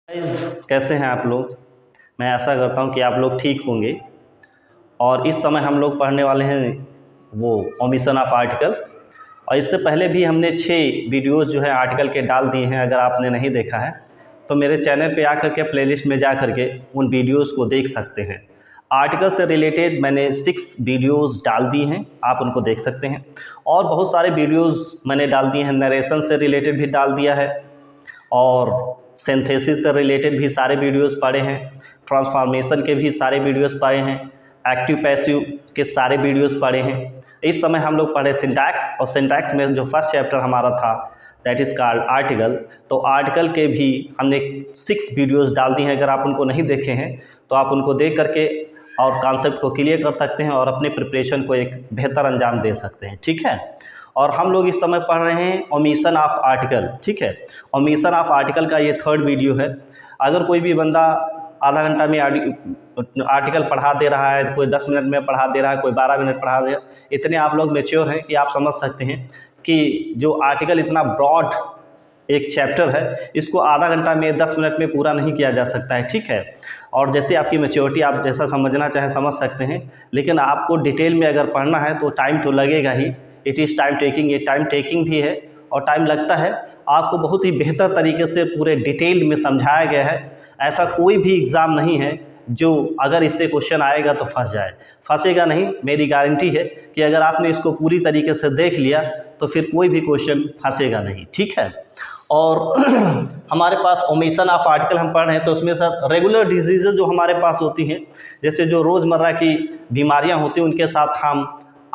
Guys, कैसे हैं आप लोग। मैं आशा करता हूं कि आप लोग ठीक होंगे। और इस समय हम लोग पढ़ने वाले हैं वो ओमिशन ऑफ आर्टिकल। और इससे पहले भी हमने 6 वीडियोज़ जो है आर्टिकल के डाल दिए हैं। अगर आपने नहीं देखा है तो मेरे चैनल पे आकर के प्लेलिस्ट में जा कर के उन वीडियोज़ को देख सकते हैं। आर्टिकल से रिलेटेड मैंने 6 वीडियोज़ डाल दी हैं, आप उनको देख सकते हैं। और बहुत सारे वीडियोज़ मैंने डाल दिए हैं, नरेशन से रिलेटेड भी डाल दिया है और सिंथेसिस से रिलेटेड भी सारे वीडियोस पड़े हैं, ट्रांसफॉर्मेशन के भी सारे वीडियोस पड़े हैं, एक्टिव पैसिव के सारे वीडियोस पड़े हैं। इस समय हम लोग पढ़े सिंटैक्स, और सिंटैक्स में जो फर्स्ट चैप्टर हमारा था दैट इज़ कॉल्ड आर्टिकल। तो आर्टिकल के भी हमने 6 वीडियोस डाल दी हैं। अगर आप उनको नहीं देखे हैं तो आप उनको देख करके और कॉन्सेप्ट को क्लियर कर सकते हैं और अपने प्रिपरेशन को एक बेहतर अंजाम दे सकते हैं, ठीक है। और हम लोग इस समय पढ़ रहे हैं ओमिशन ऑफ आर्टिकल, ठीक है। ओमिशन ऑफ आर्टिकल का ये 3rd वीडियो है। अगर कोई भी बंदा आधा घंटा में आर्टिकल पढ़ा दे रहा है, कोई 10 मिनट में पढ़ा दे रहा है, कोई 12 मिनट पढ़ा दे रहा है, इतने आप लोग मैच्योर हैं कि आप समझ सकते हैं कि जो आर्टिकल इतना ब्रॉड एक चैप्टर है, इसको आधा घंटा में 10 मिनट में पूरा नहीं किया जा सकता है, ठीक है। और जैसे आपकी मैच्योरिटी, आप जैसा समझना चाहें समझ सकते हैं, लेकिन आपको डिटेल में अगर पढ़ना है तो टाइम तो लगेगा ही। इट इज़ टाइम टेकिंग, ये टाइम टेकिंग भी है और टाइम लगता है। आपको बहुत ही बेहतर तरीके से पूरे डिटेल में समझाया गया है। ऐसा कोई भी एग्ज़ाम नहीं है जो अगर इससे क्वेश्चन आएगा तो फंस जाए, फंसेगा नहीं। मेरी गारंटी है कि अगर आपने इसको पूरी तरीके से देख लिया तो फिर कोई भी क्वेश्चन फंसेगा नहीं, ठीक है। और हमारे पास ओमिशन ऑफ आर्टिकल हम पढ़ रहे हैं, तो उसमें सर रेगुलर डिजीज़ जो हमारे पास होती हैं, जैसे जो रोज़मर्रा की बीमारियां होती हैं, उनके साथ हम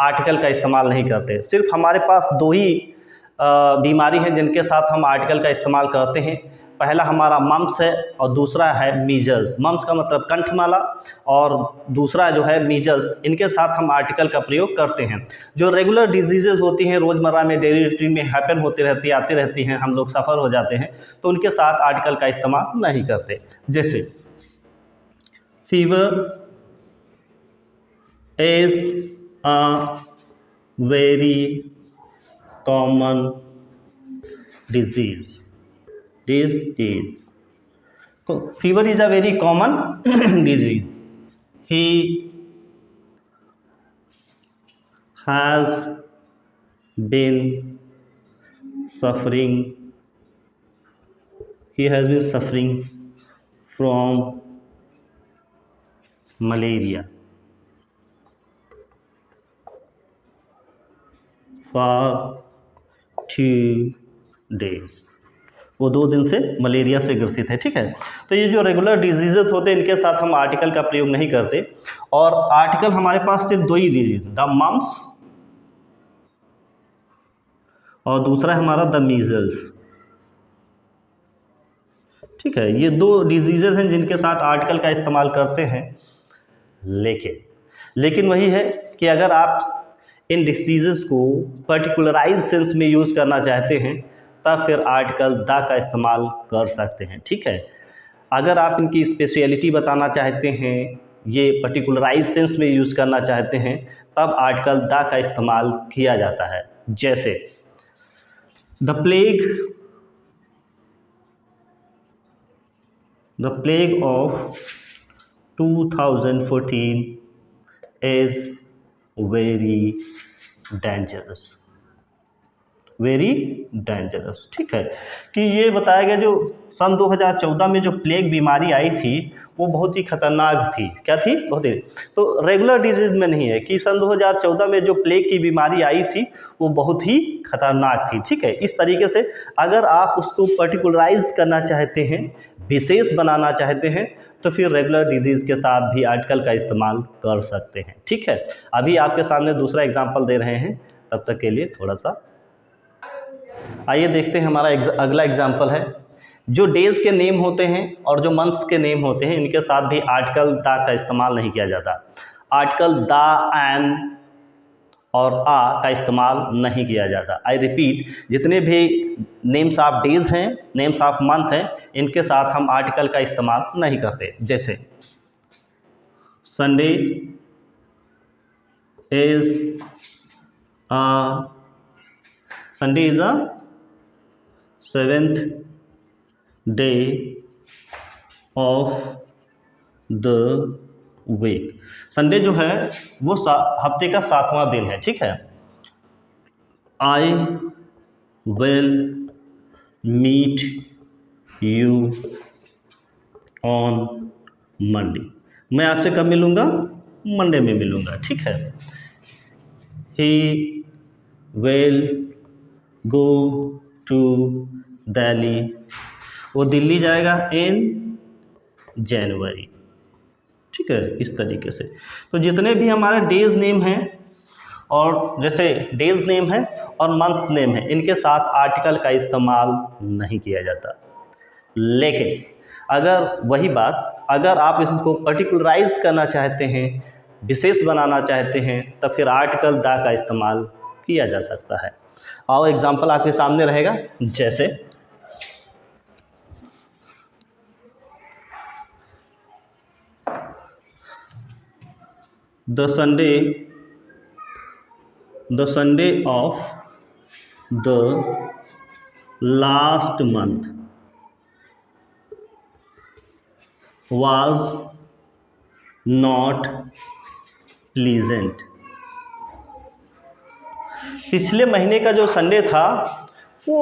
आर्टिकल का इस्तेमाल नहीं करते। सिर्फ हमारे पास 2 ही बीमारी हैं जिनके साथ हम आर्टिकल का इस्तेमाल करते हैं। पहला हमारा मम्प्स है और दूसरा है मीजल्स। मम्प्स का मतलब कंठमाला और दूसरा जो है मीजल्स, इनके साथ हम आर्टिकल का प्रयोग करते हैं। जो रेगुलर डिजीज़ेज़ होती हैं, रोज़मर्रा में डेली रूटीन में हैपन होती रहती है, आती रहती हैं, हम लोग सफ़र हो जाते हैं, तो उनके साथ आर्टिकल का इस्तेमाल नहीं करते। जैसे fever is a very common disease. So fever is a very common disease. He has been suffering. He has been suffering from malaria for 2 days। वो 2 दिन से मलेरिया से ग्रसित है, ठीक है। तो ये जो रेगुलर डिजीज़ होते हैं, इनके साथ हम आर्टिकल का प्रयोग नहीं करते। और आर्टिकल हमारे पास सिर्फ 2 ही डिजीज, द मम्प्स और दूसरा हमारा द मीजल्स, ठीक है। ये 2 डिजीज़ हैं जिनके साथ आर्टिकल का इस्तेमाल करते हैं। लेकिन वही है कि अगर आप इन डिसीज़ को पर्टिकुलराइज सेंस में यूज़ करना चाहते हैं तब फिर आर्टिकल द का इस्तेमाल कर सकते हैं, ठीक है। अगर आप इनकी स्पेशलिटी बताना चाहते हैं, ये पर्टिकुलराइज सेंस में यूज़ करना चाहते हैं, तब आर्टिकल द का इस्तेमाल किया जाता है। जैसे the plague of 2014 is very dangerous, ठीक है। कि ये बताया गया जो सन 2014 में जो प्लेग बीमारी आई थी वो बहुत ही खतरनाक थी। क्या थी? बहुत ही। तो रेगुलर डिजीज़ में नहीं है कि सन 2014 में जो प्लेग की बीमारी आई थी वो बहुत ही खतरनाक थी, ठीक है। इस तरीके से अगर आप उसको पर्टिकुलराइज करना चाहते हैं, विशेष बनाना चाहते हैं, तो फिर रेगुलर डिजीज़ के साथ भी आर्टिकल का इस्तेमाल कर सकते हैं, ठीक है। अभी आपके सामने दूसरा एग्जाम्पल दे रहे हैं, तब तक के लिए थोड़ा सा आइए देखते हैं। हमारा अगला एग्जाम्पल है, जो डेज़ के नेम होते हैं और जो मंथ्स के नेम होते हैं, इनके साथ भी आर्टिकल द का इस्तेमाल नहीं किया जाता। आर्टिकल द, एन और आ का इस्तेमाल नहीं किया जाता। आई रिपीट, जितने भी नेम्स ऑफ डेज हैं, नेम्स ऑफ मंथ हैं, इनके साथ हम आर्टिकल का इस्तेमाल नहीं करते। जैसे Sunday is a 7th day of the week. Sunday जो है वो हफ्ते का 7वां दिन है, ठीक है। I will meet you on Monday. मैं आपसे कब मिलूँगा? मंडे में मिलूँगा, ठीक है। He will go to Delhi. वो दिल्ली जाएगा इन जनवरी, ठीक है। इस तरीके से तो जितने भी हमारे डेज नेम हैं, और जैसे डेज नेम है और मंथ्स नेम है, इनके साथ आर्टिकल का इस्तेमाल नहीं किया जाता। लेकिन अगर वही बात, अगर आप इसको पर्टिकुलराइज करना चाहते हैं, विशेष बनाना चाहते हैं, तो फिर आर्टिकल द का इस्तेमाल किया जा सकता है। और एग्जाम्पल आपके सामने रहेगा, जैसे the Sunday off the last month was not pleasant। पिछले महीने का जो संडे था वो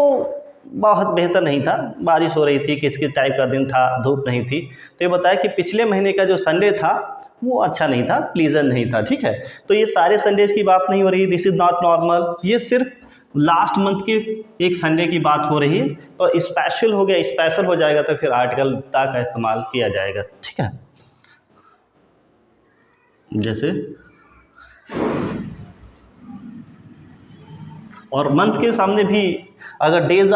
बहुत बेहतर नहीं था, बारिश हो रही थी, किस किस टाइप का दिन था, धूप नहीं थी। तो ये बताया कि पिछले महीने का जो संडे था वो अच्छा नहीं था, प्लीजेंट नहीं था, ठीक है। तो ये सारे संडेज की बात नहीं हो रही, दिस इज़ नॉट नॉर्मल, ये सिर्फ लास्ट मंथ के एक संडे की बात हो रही है। और स्पेशल हो गया, स्पेशल हो जाएगा तो फिर आर्टिकल द का इस्तेमाल किया जाएगा, ठीक है। जैसे और मंथ के सामने भी अगर डेज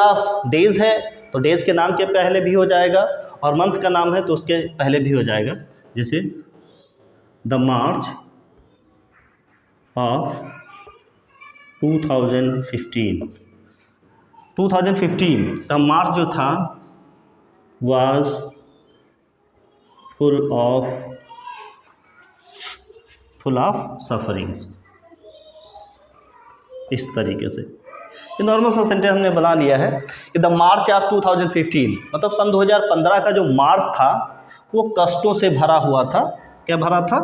है तो डेज के नाम के पहले भी हो जाएगा, और मंथ का नाम है तो उसके पहले भी हो जाएगा। जैसे द मार्च ऑफ 2015 का मार्च जो था वाज फुल ऑफ सफरिंग। इस तरीके से ये नॉर्मल सा सेंटेंस हमने बना लिया है कि द मार्च ऑफ 2015 मतलब सन 2015 का जो मार्च था वो कष्टों से भरा हुआ था। क्या भरा था?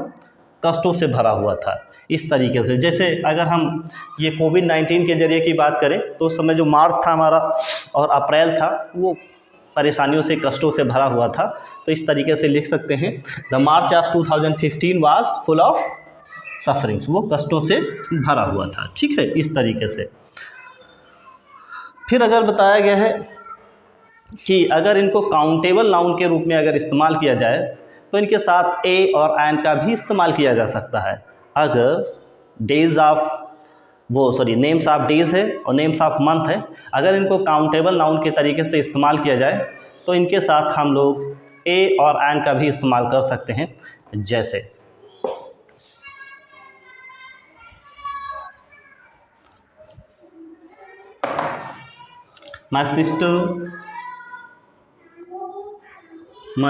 कष्टों से भरा हुआ था। इस तरीके से जैसे अगर हम ये कोविड-19 के ज़रिए की बात करें तो उस समय जो मार्च था हमारा और अप्रैल था वो परेशानियों से, कष्टों से भरा हुआ था। तो इस तरीके से लिख सकते हैं the March of 2015 was full of sufferings. वो कष्टों से भरा हुआ था, ठीक है। इस तरीके से फिर अगर बताया गया है कि अगर इनको काउंटेबल नाउन के रूप में अगर इस्तेमाल किया जाए तो इनके साथ ए और एन का भी इस्तेमाल किया जा सकता है। अगर नेम्स ऑफ डेज है और नेम्स ऑफ मंथ है, अगर इनको काउंटेबल नाउन के तरीके से इस्तेमाल किया जाए तो इनके साथ हम लोग ए और एन का भी इस्तेमाल कर सकते हैं। जैसे My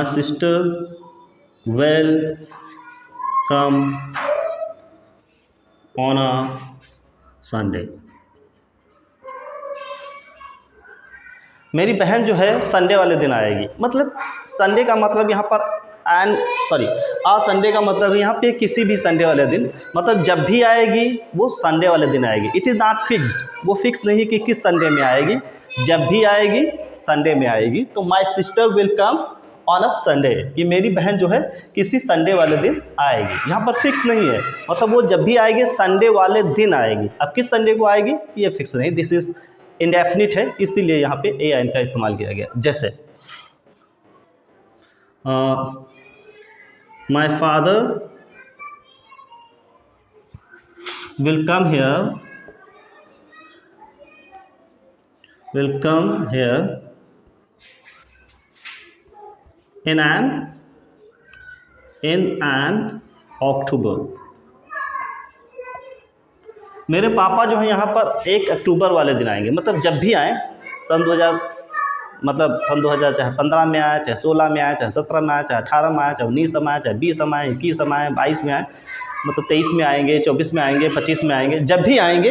sister will come on a Sunday। मेरी बहन जो है संडे वाले दिन आएगी। मतलब संडे का मतलब यहाँ पर संडे का मतलब यहाँ पे किसी भी संडे वाले दिन, मतलब जब भी आएगी वो संडे वाले दिन आएगी। इट इज़ नॉट फिक्स्ड, वो फिक्स नहीं कि किस संडे में आएगी, जब भी आएगी संडे में आएगी। तो my sister will come on a Sunday, कि मेरी बहन जो है किसी संडे वाले दिन आएगी। यहाँ पर फिक्स नहीं है, मतलब वो जब भी आएगी संडे वाले दिन आएगी। अब किस संडे को आएगी ये फिक्स नहीं, दिस इज़ इंडेफिनिट है, इसीलिए यहाँ पे ए एन का इस्तेमाल किया गया। जैसे my father will come here in an October। मेरे पापा जो है यहाँ पर 1 अक्टूबर वाले दिन आएंगे। मतलब जब भी आएँ सन 2000 चाहे 15 में आए, चाहे 16 में आए, चाहे 17 में आए, चाहे 18 में आए, चाहे 19 में आए, चाहे 20 में आए, 21 में आए, 22 में आए, मतलब 23 में आएंगे, 24 में आएंगे, 25 में आएंगे, जब भी आएंगे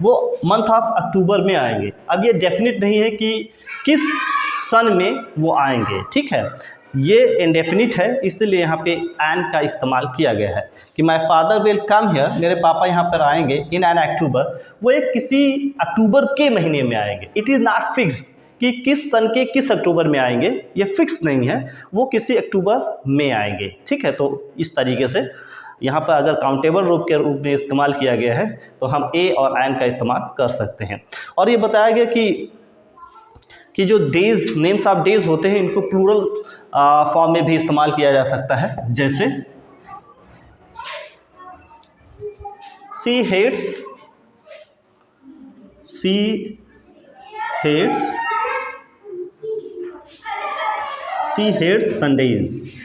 वो मंथ ऑफ अक्टूबर में आएंगे। अब ये डेफिनेट नहीं है कि किस सन में वो आएंगे, ठीक है। ये इंडेफिनिट है, इसलिए यहाँ पे एन का इस्तेमाल किया गया है कि my father will come here, मेरे पापा यहाँ पर आएंगे इन एन अक्टूबर, वो एक किसी अक्टूबर के महीने में आएंगे। इट इज़ नॉट फिक्स कि किस सन के किस अक्टूबर में आएंगे, ये फिक्स नहीं है, वो किसी अक्टूबर में आएंगे। ठीक है, तो इस तरीके से यहाँ पर अगर काउंटेबल रूप के रूप में इस्तेमाल किया गया है तो हम ए और एन का इस्तेमाल कर सकते हैं। और ये बताया गया कि जो डेज, नेम्स ऑफ डेज होते हैं, इनको प्लूरल फॉर्म में भी इस्तेमाल किया जा सकता है। जैसे शी हेट्स संडेज।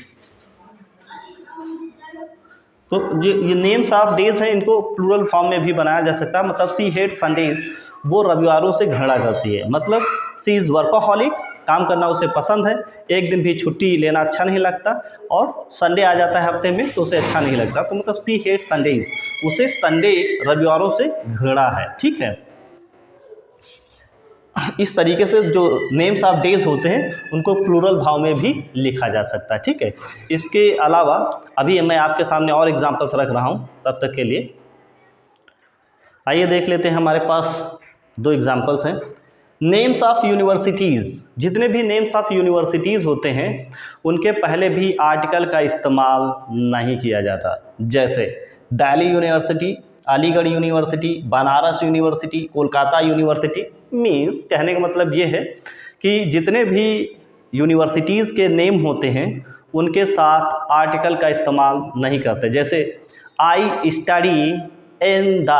तो ये नेम्स ऑफ डेज हैं, इनको प्लूरल फॉर्म में भी बनाया जा सकता है। मतलब शी हेट्स संडेज, वो रविवारों से घृणा करती है। मतलब शी इज़ वर्कोहॉलिक, काम करना उसे पसंद है, एक दिन भी छुट्टी लेना अच्छा नहीं लगता, और संडे आ जाता है हफ्ते में तो उसे अच्छा नहीं लगता। तो मतलब शी हेट्स संडेज, उसे संडे रविवारों से घृणा है। ठीक है, इस तरीके से जो नेम्स ऑफ डेज होते हैं उनको प्लूरल भाव में भी लिखा जा सकता है। ठीक है, इसके अलावा अभी मैं आपके सामने और एग्जांपल्स रख रहा हूँ, तब तक के लिए आइए देख लेते हैं। हमारे पास 2 एग्जांपल्स हैं। नेम्स ऑफ यूनिवर्सिटीज़, जितने भी नेम्स ऑफ यूनिवर्सिटीज़ होते हैं उनके पहले भी आर्टिकल का इस्तेमाल नहीं किया जाता। जैसे Delhi university, Aligarh university, Banaras university, Kolkata university. Means कहने का मतलब ये है कि जितने भी यूनिवर्सिटीज़ के नेम होते हैं उनके साथ आर्टिकल का इस्तेमाल नहीं करते। जैसे I study in the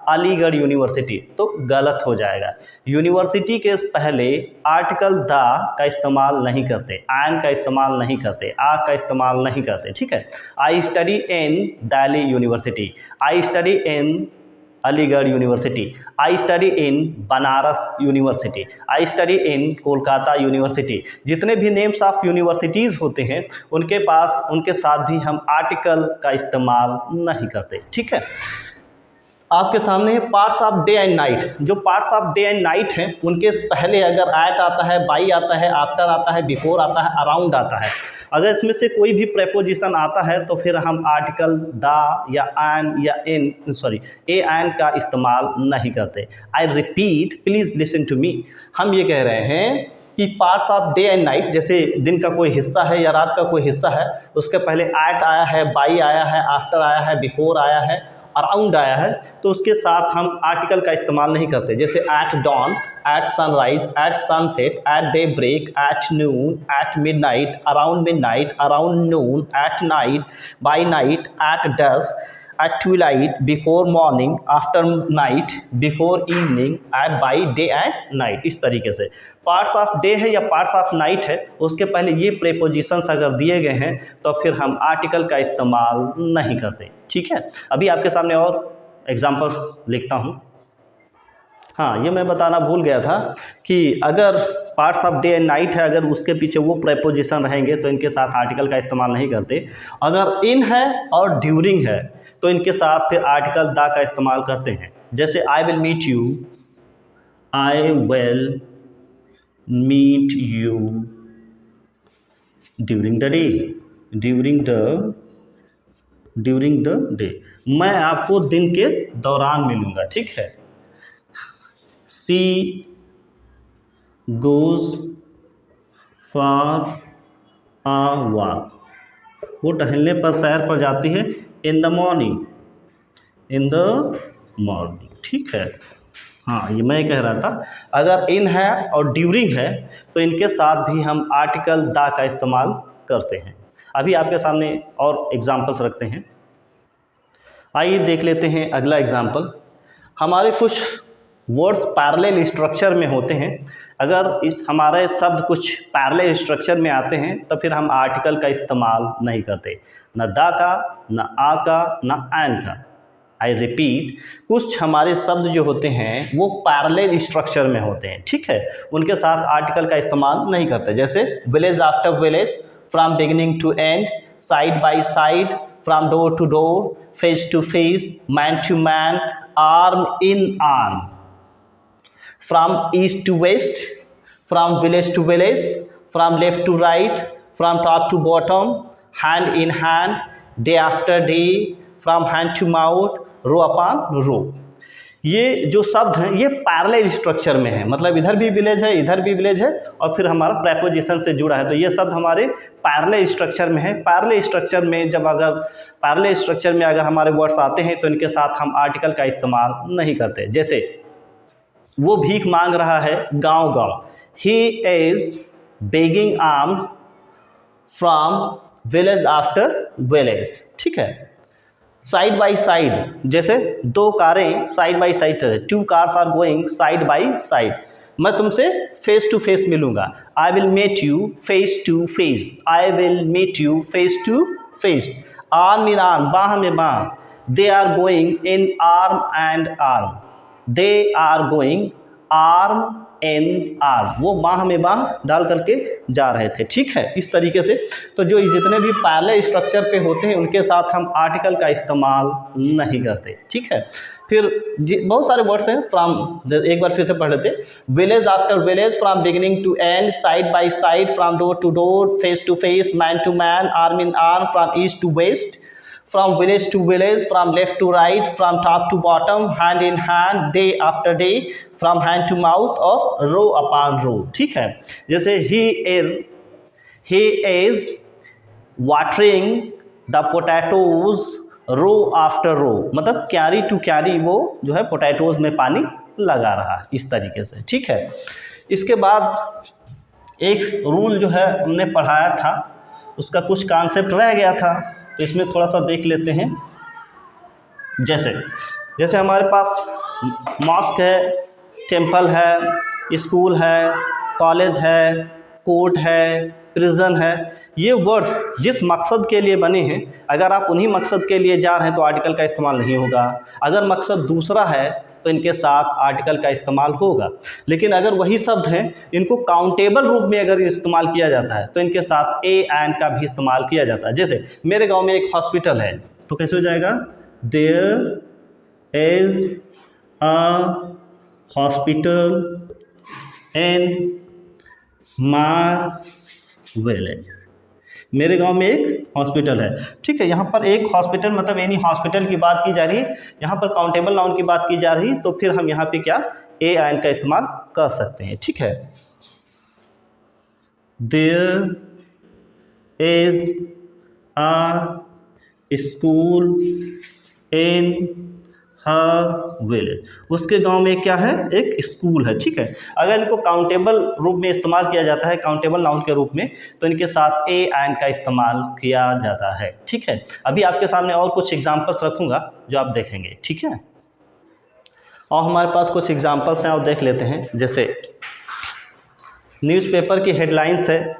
Aligarh university, तो गलत हो जाएगा। यूनिवर्सिटी के पहले आर्टिकल द का इस्तेमाल नहीं करते, एन का इस्तेमाल नहीं करते, आ का इस्तेमाल नहीं करते। ठीक है, I study in Delhi university, I study in Aligarh university, I study in Banaras university, I study in Kolkata university. जितने भी नेम्स ऑफ यूनिवर्सिटीज़ होते हैं उनके साथ भी हम आर्टिकल का इस्तेमाल नहीं करते। ठीक है, आपके सामने है parts of day and night. जो parts of day and night हैं उनके पहले अगर एट आता है, बाई आता है, आफ्टर आता है, बिफोर आता है, अराउंड आता है, अगर इसमें से कोई भी प्रेपोजिशन आता है तो फिर हम आर्टिकल द या एन या इन ए एन का इस्तेमाल नहीं करते। I repeat, please listen to me. हम ये कह रहे हैं कि parts of day and night, जैसे दिन का कोई हिस्सा है या रात का कोई हिस्सा है, उसके पहले एट आया है, बाई आया है, आफ्टर आया है, बिफोर आया है, अराउंड आया है, तो उसके साथ हम आर्टिकल का इस्तेमाल नहीं करते। जैसे at dawn, at sunrise, at sunset, at day break, at noon, at midnight, around midnight, around noon, at night, by night, at dusk, at twilight, before morning, after night, before evening, at by day and night. इस तरीके से parts of day है या parts of night है, उसके पहले ये prepositions अगर दिए गए हैं तो फिर हम आर्टिकल का इस्तेमाल नहीं करते। ठीक है, अभी आपके सामने और एग्जांपल्स लिखता हूँ। हाँ, ये मैं बताना भूल गया था कि अगर parts of day and night है, अगर उसके पीछे वो प्रेपोजिशन रहेंगे तो इनके साथ आर्टिकल का इस्तेमाल नहीं करते। अगर इन है और ड्यूरिंग है तो इनके साथ फिर आर्टिकल द का इस्तेमाल करते हैं। जैसे I will meet you, I will meet you during the day, during the day, मैं आपको दिन के दौरान मिलूँगा। ठीक है, she goes for a walk, वो टहलने पर, सैर पर जाती है। इन द मॉर्निंग, ठीक है। हाँ, ये मैं कह रहा था, अगर इन है और ड्यूरिंग है तो इनके साथ भी हम आर्टिकल द का इस्तेमाल करते हैं। अभी आपके सामने और एग्जांपल्स रखते हैं। आइए देख लेते हैं अगला एग्जांपल। हमारे कुछ वर्ड्स पैरेलल स्ट्रक्चर में होते हैं। अगर हमारे शब्द कुछ पैरेलल स्ट्रक्चर में आते हैं तो फिर हम आर्टिकल का इस्तेमाल नहीं करते, न द का, न आ का, न एन का। आई रिपीट, कुछ हमारे शब्द जो होते हैं वो पैरेलल स्ट्रक्चर में होते हैं। ठीक है, उनके साथ आर्टिकल का इस्तेमाल नहीं करते। जैसे village after village, from beginning to end, side by side, from door to door, face to face, man to man, arm in arm, from east to west, from village to village, from left to right, from top to bottom, hand in hand, day after day, from hand to mouth, row upon row. ये जो शब्द हैं ये parallel structure में है, मतलब इधर भी विलेज है, इधर भी विलेज है, और फिर हमारा प्रेपोजिशन से जुड़ा है, तो ये शब्द हमारे पैरेलल स्ट्रक्चर में है। पैरेलल स्ट्रक्चर में जब अगर पैरेलल स्ट्रक्चर में अगर हमारे वर्ड्स आते हैं तो इनके साथ हम आर्टिकल का इस्तेमाल नहीं करते। जैसे वो भीख मांग रहा है गांव गांव, he is begging arm from village after village, ठीक है। साइड बाई साइड, जैसे दो कारें side by side, two cars are going side by side, मैं तुमसे फेस टू फेस मिलूंगा, I will meet you face to face, I will meet you face to face. Arm in arm, बाह में बाह, they are going in arm and arm, they are going arm and arm, वो बाह में बाह डाल करके जा रहे थे, ठीक है। इस तरीके से तो जो जितने भी पैरेलल स्ट्रक्चर पे होते हैं उनके साथ हम आर्टिकल का इस्तेमाल नहीं करते, ठीक है। फिर बहुत सारे वर्ड्स हैं फ्रॉम, एक बार फिर से पढ़ लेते। Village after village, from beginning to end, side by side, from door to door, face to face, man to man, arm in arm, from east to west, from village to village, from left to right, from top to bottom, hand in hand, day after day, from hand to mouth, और row upon row, ठीक है। जैसे he is watering the potatoes row after row, मतलब क्यारी to क्यारी वो जो है पोटैटोज में पानी लगा रहा है, इस तरीके से, ठीक है। इसके बाद एक रूल जो है हमने पढ़ाया था, उसका कुछ कॉन्सेप्ट रह गया था, तो इसमें थोड़ा सा देख लेते हैं। जैसे हमारे पास मॉस्क है, टेम्पल है, स्कूल है, कॉलेज है, कोर्ट है, प्रिजन है, ये वर्ड्स जिस मकसद के लिए बने हैं, अगर आप उन्हीं मकसद के लिए जा रहे हैं तो आर्टिकल का इस्तेमाल नहीं होगा। अगर मकसद दूसरा है तो इनके साथ आर्टिकल का इस्तेमाल होगा। लेकिन अगर वही शब्द हैं, इनको काउंटेबल रूप में अगर इस्तेमाल किया जाता है तो इनके साथ ए एंड का भी इस्तेमाल किया जाता है। जैसे मेरे गांव में एक हॉस्पिटल है, तो कैसे हो जाएगा, there is a hospital in my village, मेरे गांव में एक हॉस्पिटल है, ठीक है। यहाँ पर एक हॉस्पिटल मतलब एनी हॉस्पिटल की बात की जा रही है, यहाँ पर काउंटेबल नाउन की बात की जा रही है, तो फिर हम यहाँ पे क्या ए एंड का इस्तेमाल कर सकते हैं, ठीक है। There is a school in her village, उसके गांव में क्या है, एक स्कूल है, ठीक है। अगर इनको काउंटेबल रूप में इस्तेमाल किया जाता है, काउंटेबल नाउन के रूप में, तो इनके साथ ए एंड का इस्तेमाल किया जाता है, ठीक है। अभी आपके सामने और कुछ एग्जांपल्स रखूंगा जो आप देखेंगे, ठीक है। और हमारे पास कुछ एग्जांपल्स हैं, और देख लेते हैं। जैसे न्यूज़पेपर की हेडलाइंस है,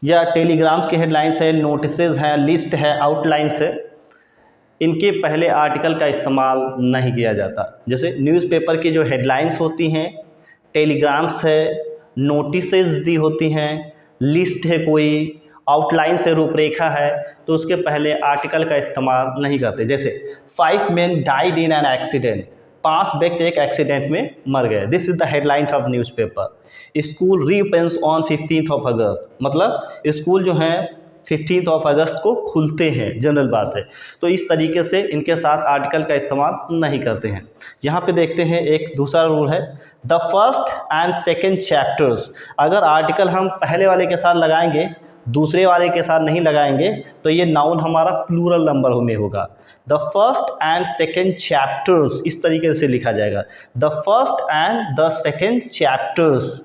या टेलीग्राम्स की हेडलाइंस है, नोटिसेज है, लिस्ट है, आउटलाइंस है, इनके पहले आर्टिकल का इस्तेमाल नहीं किया जाता। जैसे न्यूज़पेपर की जो हेडलाइंस होती हैं, टेलीग्राम्स है, नोटिसेज दी होती हैं, लिस्ट है, कोई आउटलाइन से रूपरेखा है, तो उसके पहले आर्टिकल का इस्तेमाल नहीं करते। जैसे 5 men died in an accident, 5 व्यक्ति एक एक्सीडेंट में मर गए, this is the headline of newspaper. School reopens on 15 August, मतलब स्कूल जो है 15 अगस्त को खुलते हैं, जनरल बात है। तो इस तरीके से इनके साथ आर्टिकल का इस्तेमाल नहीं करते हैं। यहाँ पे देखते हैं एक दूसरा रूल है, the first and second chapters, अगर आर्टिकल हम पहले वाले के साथ लगाएंगे, दूसरे वाले के साथ नहीं लगाएंगे, तो ये नाउन हमारा प्लूरल नंबर में होगा। The first and second chapters, इस तरीके से लिखा जाएगा, the first and the second chapters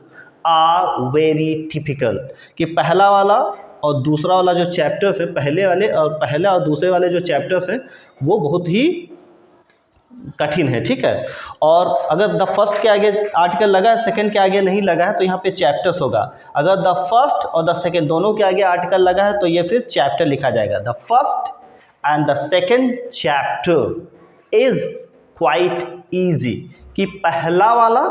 are very typical, कि पहला वाला और दूसरा वाला जो चैप्टर्स है, पहले वाले और पहला और दूसरे वाले जो चैप्टर्स हैं वो बहुत ही कठिन है, ठीक है। और अगर द फर्स्ट के आगे आर्टिकल लगा है, सेकंड के आगे नहीं लगा है, तो यहाँ पे चैप्टर्स होगा। अगर द फर्स्ट और द सेकंड दोनों के आगे आर्टिकल लगा है तो ये फिर चैप्टर लिखा जाएगा। The first and the second chapter is quite easy, कि पहला वाला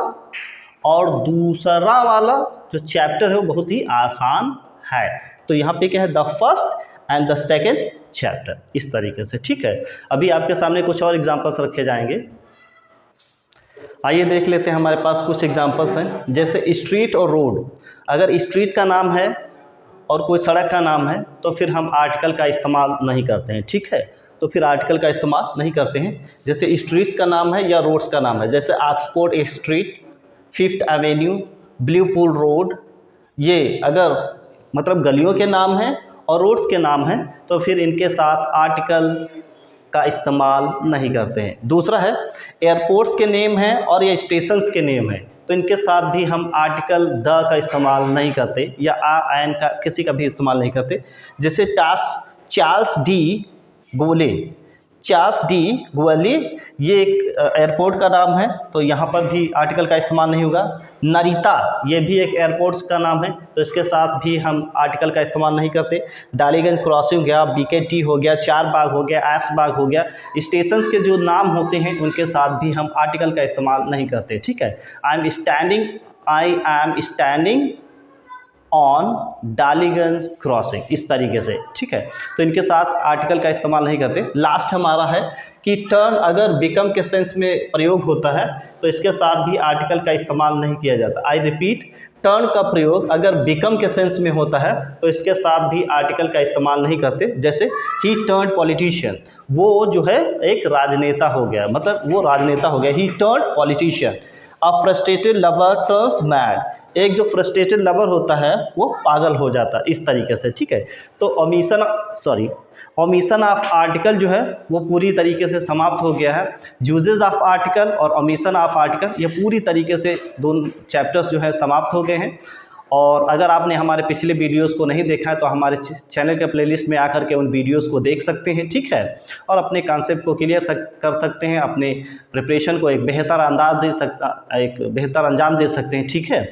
और दूसरा वाला जो चैप्टर है वो बहुत ही आसान है। तो यहाँ पे क्या है, the first and the second chapter, इस तरीके से, ठीक है। अभी आपके सामने कुछ और एग्जांपल्स रखे जाएंगे, आइए देख लेते हैं। हमारे पास कुछ एग्जांपल्स हैं, जैसे स्ट्रीट और रोड। अगर स्ट्रीट का नाम है और कोई सड़क का नाम है तो फिर हम आर्टिकल का इस्तेमाल नहीं करते हैं, ठीक है। तो फिर आर्टिकल का इस्तेमाल नहीं करते हैं। जैसे स्ट्रीट्स का नाम है या रोड्स का नाम है, जैसे Oxford street, fifth Avenue, blue pool road, ये अगर मतलब गलियों के नाम हैं और रोड्स के नाम हैं तो फिर इनके साथ आर्टिकल का इस्तेमाल नहीं करते हैं। दूसरा है एयरपोर्ट्स के नेम हैं और या स्टेशंस के नेम हैं तो इनके साथ भी हम आर्टिकल द का इस्तेमाल नहीं करते या आ एन का किसी का भी इस्तेमाल नहीं करते। जैसे चार्ल्स डी गोले, चार्ल्स डी गोले ये एक एयरपोर्ट का नाम है तो यहाँ पर भी आर्टिकल का इस्तेमाल नहीं होगा। नरीता ये भी एक एयरपोर्ट्स का नाम है तो इसके साथ भी हम आर्टिकल का इस्तेमाल नहीं करते। डालीगंज क्रॉसिंग हो गया, BKT हो गया, चार बाग हो गया, ऐश बाग हो गया, स्टेशंस के जो नाम होते हैं उनके साथ भी हम आर्टिकल का इस्तेमाल नहीं करते, ठीक है। I am standing on Daliganj crossing, इस तरीके से, ठीक है। तो इनके साथ आर्टिकल का इस्तेमाल नहीं करते। लास्ट हमारा है कि टर्न अगर बिकम के सेंस में प्रयोग होता है तो इसके साथ भी आर्टिकल का इस्तेमाल नहीं किया जाता। आई रिपीट, टर्न का प्रयोग अगर बिकम के सेंस में होता है तो इसके साथ भी आर्टिकल का इस्तेमाल नहीं करते। जैसे ही टर्न पॉलिटिशियन, वो जो है एक राजनेता हो गया, मतलब वो राजनेता हो गया, ही टर्न पॉलिटिशियन। अ फ्रस्ट्रेटेड लवर टर्न्स मैड, एक जो फ्रस्ट्रेटेड लवर होता है वो पागल हो जाता है, इस तरीके से, ठीक है। तो ओमिशन ऑफ आर्टिकल जो है वो पूरी तरीके से समाप्त हो गया है। यूजेस ऑफ आर्टिकल और ओमिशन ऑफ आर्टिकल ये पूरी तरीके से दोनों चैप्टर्स जो है समाप्त हो गए हैं। और अगर आपने हमारे पिछले वीडियोस को नहीं देखा है तो हमारे चैनल के प्लेलिस्ट में आकर के उन वीडियोस को देख सकते हैं, ठीक है। और अपने कॉन्सेप्ट को क्लियर कर सकते हैं, अपने प्रिपरेशन को एक बेहतर अंजाम दे सकते हैं, ठीक है।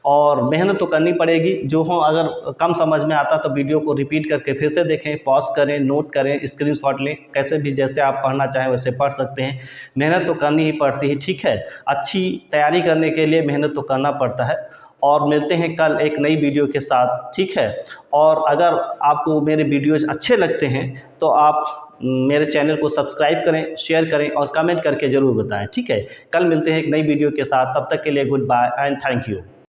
और मेहनत तो करनी पड़ेगी, जो हो अगर कम समझ में आता तो वीडियो को रिपीट करके फिर से देखें, पॉज करें, नोट करें, स्क्रीनशॉट लें, कैसे भी जैसे आप पढ़ना चाहें वैसे पढ़ सकते हैं। मेहनत तो करनी ही पड़ती है, ठीक है। अच्छी तैयारी करने के लिए मेहनत तो करना पड़ता है। और मिलते हैं कल एक नई वीडियो के साथ, ठीक है। और अगर आपको मेरे वीडियोज़ अच्छे लगते हैं तो आप मेरे चैनल को सब्सक्राइब करें, शेयर करें और कमेंट करके ज़रूर बताएं, ठीक है। कल मिलते हैं एक नई वीडियो के साथ, तब तक के लिए goodbye and thank you.